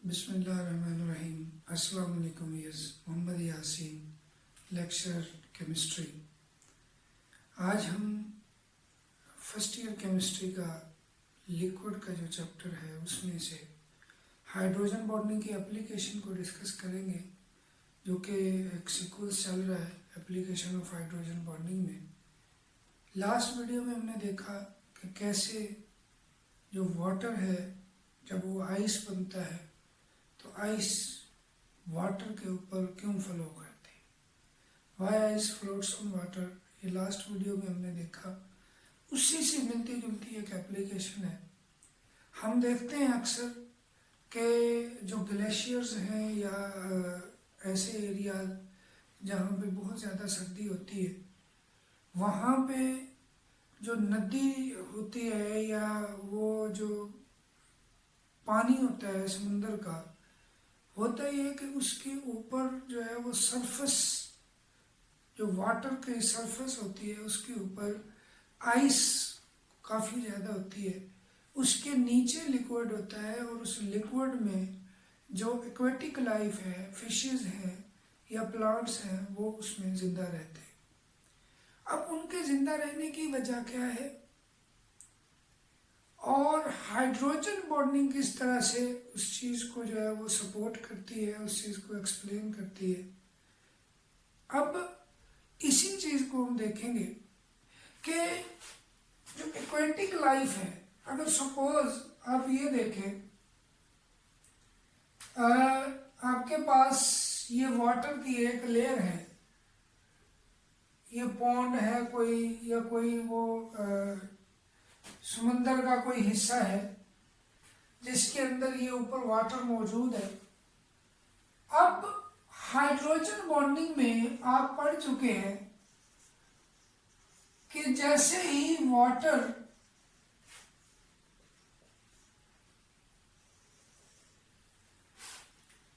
बिस्मिल्लाहिर्रहमानिर्रहीम। अस्सलाम वालेकुम। Mohammed Yaseen, lecture chemistry. आज हम फर्स्ट ईयर केमिस्ट्री का लिक्विड का जो चैप्टर है उसमें से हाइड्रोजन बॉन्डिंग की एप्लीकेशन को डिस्कस करेंगे, जो कि एक सीक्वेंस चल रहा है एप्लीकेशन ऑफ हाइड्रोजन बॉन्डिंग में। लास्ट वीडियो में हमने देखा कि कैसे जो वाटर है जब वो आइस बनता है तो आइस वाटर के ऊपर क्यों फ्लो करती है, why ice floats on water. ये लास्ट वीडियो में हमने देखा। उसी से मिलती जुलती एक एप्लीकेशन है। हम देखते हैं अक्सर कि जो ग्लेशियर्स हैं या ऐसे एरिया जहाँ पे बहुत ज़्यादा सर्दी होती है, वहाँ पे जो नदी होती है या वो जो पानी होता है समुंदर का, होता ही है कि उसके ऊपर जो है वो सरफेस, जो वाटर की सरफेस होती है उसके ऊपर आइस काफ़ी ज़्यादा होती है। उसके नीचे लिक्विड होता है और उस लिक्विड में जो एक्वेटिक लाइफ है, फिशेस हैं या प्लांट्स हैं, वो उसमें ज़िंदा रहते हैं। अब उनके ज़िंदा रहने की वजह क्या है और हाइड्रोजन बॉन्डिंग किस तरह से उस चीज़ को जो है वो सपोर्ट करती है, उस चीज़ को एक्सप्लेन करती है। अब इसी चीज़ को हम देखेंगे कि जो एक्वेटिक लाइफ है, अगर सपोज आप ये देखें, आपके पास ये वाटर की एक लेयर है, ये पॉन्ड है कोई या कोई वो समुंदर का कोई हिस्सा है जिसके अंदर ये ऊपर वाटर मौजूद है। अब हाइड्रोजन बॉन्डिंग में आप पढ़ चुके हैं कि जैसे ही वाटर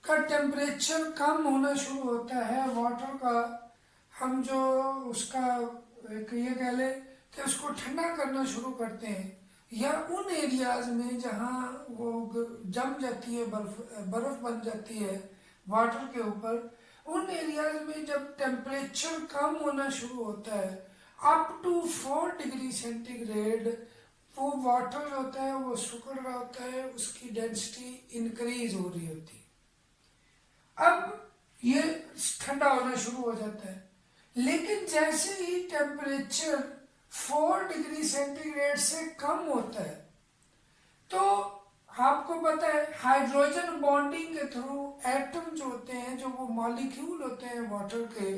का टेम्परेचर कम होना शुरू होता है, वाटर का हम जो उसका एक ये कह ले कि उसको ठंडा करना शुरू करते हैं, या उन एरियाज में जहाँ वो जम जाती है, बर्फ बन जाती है वाटर के ऊपर, उन एरियाज में जब टेम्परेचर कम होना शुरू होता है अप टू 4 डिग्री सेंटीग्रेड, वो वाटर जो होता है वो सिकुड़ रहा होता है, उसकी डेंसिटी इंक्रीज हो रही होती है। अब ये ठंडा होना शुरू हो जाता है, लेकिन जैसे ही टेम्परेचर 4 डिग्री सेंटीग्रेड से कम होता है तो आपको पता है हाइड्रोजन बॉन्डिंग के थ्रू एटम जो होते हैं, जो वो मॉलिक्यूल होते हैं वाटर के,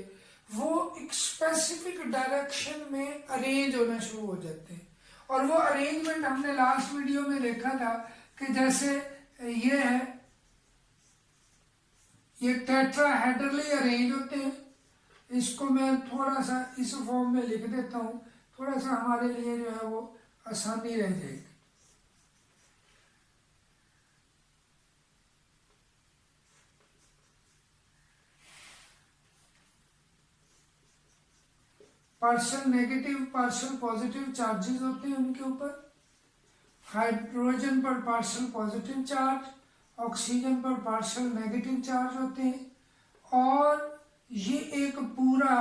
वो एक स्पेसिफिक डायरेक्शन में अरेंज होना शुरू हो जाते हैं। और वो अरेंजमेंट हमने लास्ट वीडियो में देखा था कि जैसे ये है, ये टेट्राहेड्रली अरेंज होते हैं। इसको मैं थोड़ा सा इस फॉर्म में लिख देता हूँ, थोड़ा सा हमारे लिए जो है वो आसानी रह जाएगी। Partial negative partial positive charges होते हैं उनके ऊपर। हाइड्रोजन पर पार्शियल पॉजिटिव चार्ज, ऑक्सीजन पर पार्शियल नेगेटिव चार्ज होते हैं। और ये एक पूरा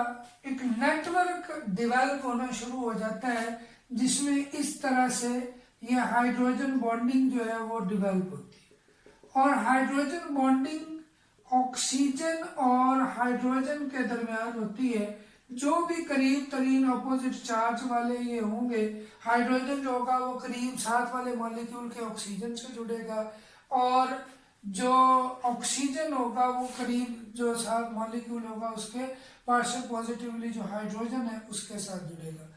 एक नेटवर्क डेवलप होना शुरू हो जाता है जिसमें इस तरह से ये हाइड्रोजन बॉन्डिंग जो है वो डेवलप होती है। और हाइड्रोजन बॉन्डिंग ऑक्सीजन और हाइड्रोजन के दरमियान होती है। जो भी करीब तरीन अपोजिट चार्ज वाले ये होंगे, हाइड्रोजन जो होगा वो करीब साथ वाले मॉलिक्यूल के ऑक्सीजन से जुड़ेगा, और जो ऑक्सीजन होगा वो करीब जो साथ मॉलिक्यूल होगा उसके पार्शियल पॉजिटिवली जो हाइड्रोजन है उसके साथ जुड़ेगा,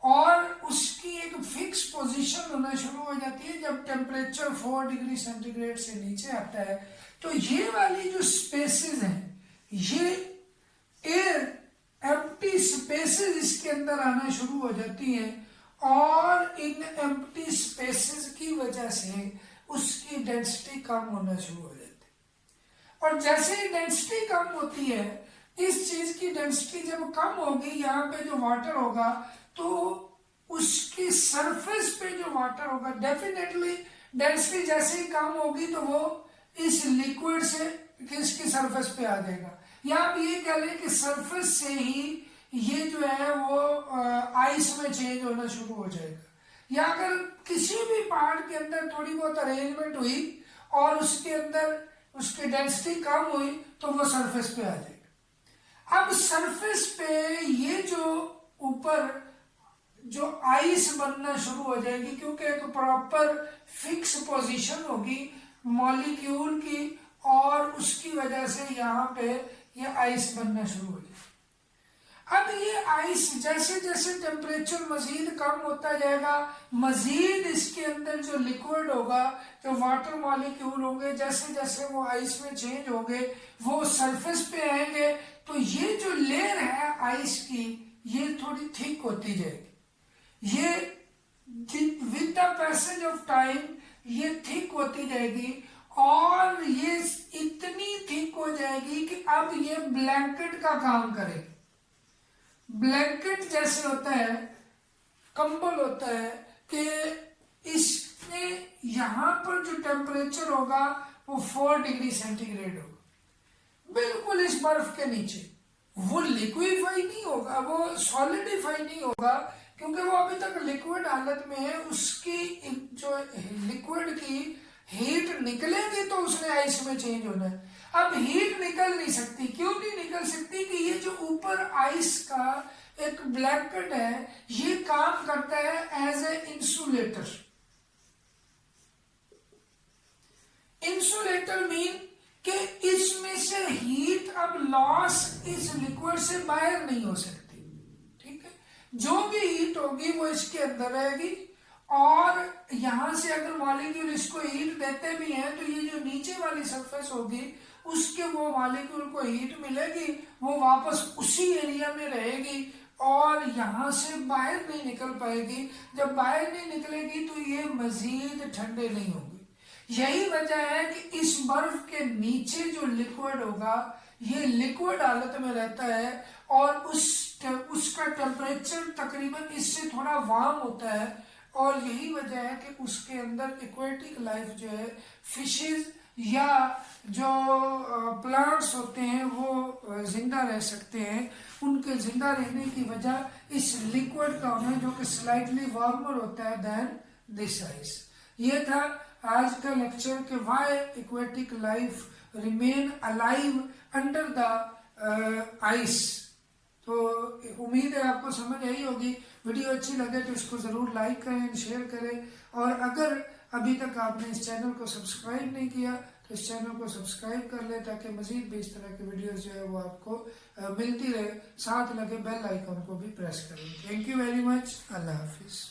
और उसकी एक फिक्स पोजीशन होना शुरू हो जाती है जब टेम्परेचर 4 डिग्री सेंटीग्रेड से नीचे आता है। तो ये वाली जो स्पेसेस हैं, ये एयर एम्प्टी स्पेसेस इसके अंदर आना शुरू हो जाती हैं, और इन एम्प्टी स्पेसेस की वजह से उसकी डेंसिटी कम होना शुरू हो जाती है। और जैसे ही डेंसिटी कम होती है, इस चीज की डेंसिटी जब कम होगी, यहाँ पे जो वाटर होगा तो उसकी सरफेस पे जो वाटर होगा डेफिनेटली डेंसिटी जैसे ही कम होगी तो वो इस लिक्विड से किसकी सरफेस पे आ जाएगा, या आप ये कह लें कि सरफेस से ही ये जो है वो आइस में चेंज होना शुरू हो जाएगा। या अगर किसी भी पहाड़ के अंदर थोड़ी बहुत अरेंजमेंट हुई और उसके अंदर उसकी डेंसिटी कम हुई तो वो सरफेस पे आ जाएगा। अब सरफेस पे ये जो ऊपर जो आइस बनना शुरू हो जाएगी, क्योंकि एक प्रॉपर फिक्स पोजीशन होगी मॉलिक्यूल की, और उसकी वजह से यहाँ पे ये आइस बनना शुरू हो जाएगी। अब ये आइस जैसे जैसे टेम्परेचर मजीद कम होता जाएगा, मजीद इसके अंदर जो लिक्विड होगा, जो वाटर मॉलिक्यूल होंगे, जैसे जैसे वो आइस में चेंज होंगे वो सरफेस पे आएंगे, तो ये जो लेयर है आइस की ये थोड़ी थिक होती जाएगी। ये with the passage of time ये थिक होती जाएगी, और ये इतनी थिक हो जाएगी कि अब ये ब्लैंकेट का काम करेगी। ब्लैंकेट जैसे होता है, कंबल होता है, कि इसमें यहाँ पर जो टेम्परेचर होगा वो 4 डिग्री सेंटीग्रेड होगा, बिल्कुल इस बर्फ के नीचे। वो लिक्विफाई नहीं होगा, वो सॉलिडिफाई नहीं होगा, क्योंकि वो अभी तक लिक्विड हालत में है। उसकी जो लिक्विड की हीट निकलेगी तो उसने आइस में चेंज होना है। अब हीट निकल नहीं सकती, क्यों नहीं निकल सकती कि ये जो ऊपर आइस का एक ब्लैंकेट है ये काम करता है as a insulator. Insulator mean कि इसमें से हीट अब लॉस इस लिक्विड से बाहर नहीं हो सकती, ठीक है। जो भी हीट होगी वो इसके अंदर रहेगी, और यहां से अगर मॉलिक्यूल इसको हीट देते भी हैं तो ये जो नीचे वाली सरफेस होगी उसके वो मॉलिक्यूल को हीट मिलेगी, वो वापस उसी एरिया में रहेगी और यहां से बाहर नहीं निकल पाएगी। जब बाहर नहीं निकलेगी तो ये मजीद ठंडे नहीं होंगे। यही वजह है कि इस बर्फ के नीचे जो लिक्विड होगा ये लिक्विड हालत में रहता है, और उसका टेम्परेचर तकरीबन इससे थोड़ा वार्म होता है, और यही वजह है कि उसके अंदर एक्वेटिक लाइफ जो है, फिशेज या जो प्लांट्स होते हैं वो जिंदा रह सकते हैं। उनके जिंदा रहने की वजह इस लिक्विड का होना, जो कि स्लाइटली वार्मर होता है देन दिस आइस। ये था आज का लेक्चर कि why aquatic life remain alive under the ice. तो उम्मीद है आपको समझ आई होगी। वीडियो अच्छी लगे तो इसको ज़रूर लाइक करें, शेयर करें, और अगर अभी तक आपने इस चैनल को सब्सक्राइब नहीं किया तो इस चैनल को सब्सक्राइब कर लें, ताकि मजीद भी इस तरह के वीडियोस जो है वो आपको मिलती रहे। साथ लगे बेल आइकन को भी प्रेस करें। Thank you very much. अल्लाह हाफिज़।